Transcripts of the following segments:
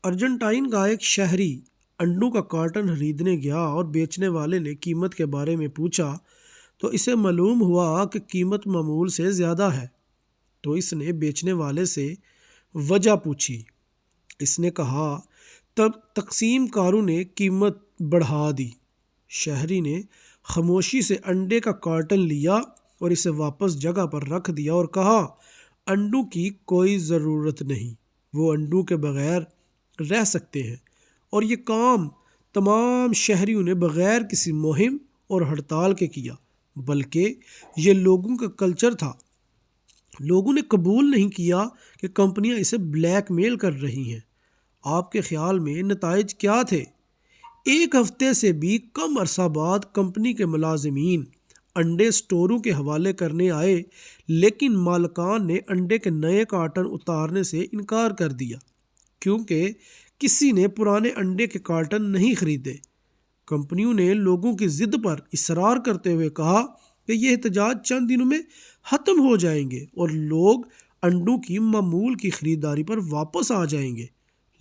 Argentine کا ایک شہری انڈوں کا کارٹن خریدنے گیا اور بیچنے والے نے قیمت کے بارے میں پوچھا تو اسے معلوم ہوا کہ قیمت معمول سے زیادہ ہے۔ تو اس نے بیچنے والے سے وجہ پوچھی۔ اس نے کہا تب تقسیم کاروں نے قیمت بڑھا دی۔ شہری نے خاموشی سے انڈے کا کارٹن لیا اور اسے واپس جگہ پر رکھ دیا اور کہا انڈوں کی کوئی ضرورت نہیں، وہ انڈوں کے بغیر رہ سکتے ہیں۔ اور یہ کام تمام شہریوں نے بغیر کسی مہم اور ہڑتال کے کیا، بلکہ یہ لوگوں کا کلچر تھا۔ لوگوں نے قبول نہیں کیا کہ کمپنیاں اسے بلیک میل کر رہی ہیں۔ آپ کے خیال میں نتائج کیا تھے؟ ایک ہفتے سے بھی کم عرصہ بعد کمپنی کے ملازمین انڈے اسٹوروں کے حوالے کرنے آئے، لیکن مالکان نے انڈے کے نئے کارٹن اتارنے سے انکار کر دیا کیونکہ کسی نے پرانے انڈے کے کارٹن نہیں خریدے۔ کمپنیوں نے لوگوں کی ضد پر اصرار کرتے ہوئے کہا کہ یہ احتجاج چند دنوں میں ختم ہو جائیں گے اور لوگ انڈوں کی معمول کی خریداری پر واپس آ جائیں گے،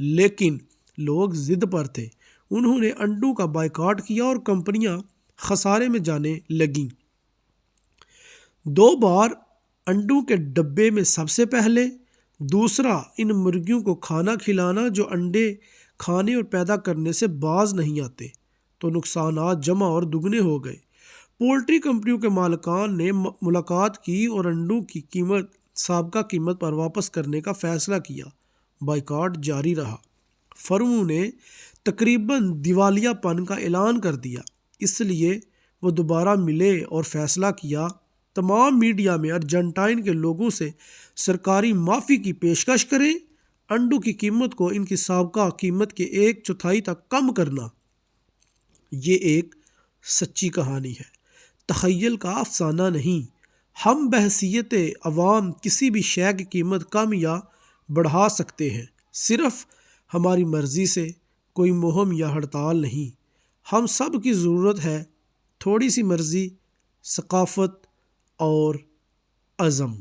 لیکن لوگ ضد پر تھے۔ انہوں نے انڈوں کا بائیکاٹ کیا اور کمپنیاں خسارے میں جانے لگیں۔ 2 بار انڈوں کے ڈبے میں سب سے پہلے، دوسرا ان مرغیوں کو کھانا کھلانا جو انڈے کھانے اور پیدا کرنے سے باز نہیں آتے، تو نقصانات جمع اور دگنے ہو گئے۔ پولٹری کمپنیوں کے مالکان نے ملاقات کی اور انڈوں کی قیمت سابقہ قیمت پر واپس کرنے کا فیصلہ کیا۔ بائیکاٹ جاری رہا۔ فرموں نے تقریباً دیوالیہ پن کا اعلان کر دیا، اس لیے وہ دوبارہ ملے اور فیصلہ کیا تمام میڈیا میں ارجنٹائن کے لوگوں سے سرکاری معافی کی پیشکش کریں، انڈوں کی قیمت کو ان کی سابقہ قیمت کے 1/4 تک کم کرنا۔ یہ ایک سچی کہانی ہے، تخیل کا افسانہ نہیں۔ ہم بحیثیت عوام کسی بھی شے کی قیمت کم یا بڑھا سکتے ہیں، صرف ہماری مرضی سے، کوئی مہم یا ہڑتال نہیں۔ ہم سب کی ضرورت ہے تھوڑی سی مرضی، ثقافت اور عزم۔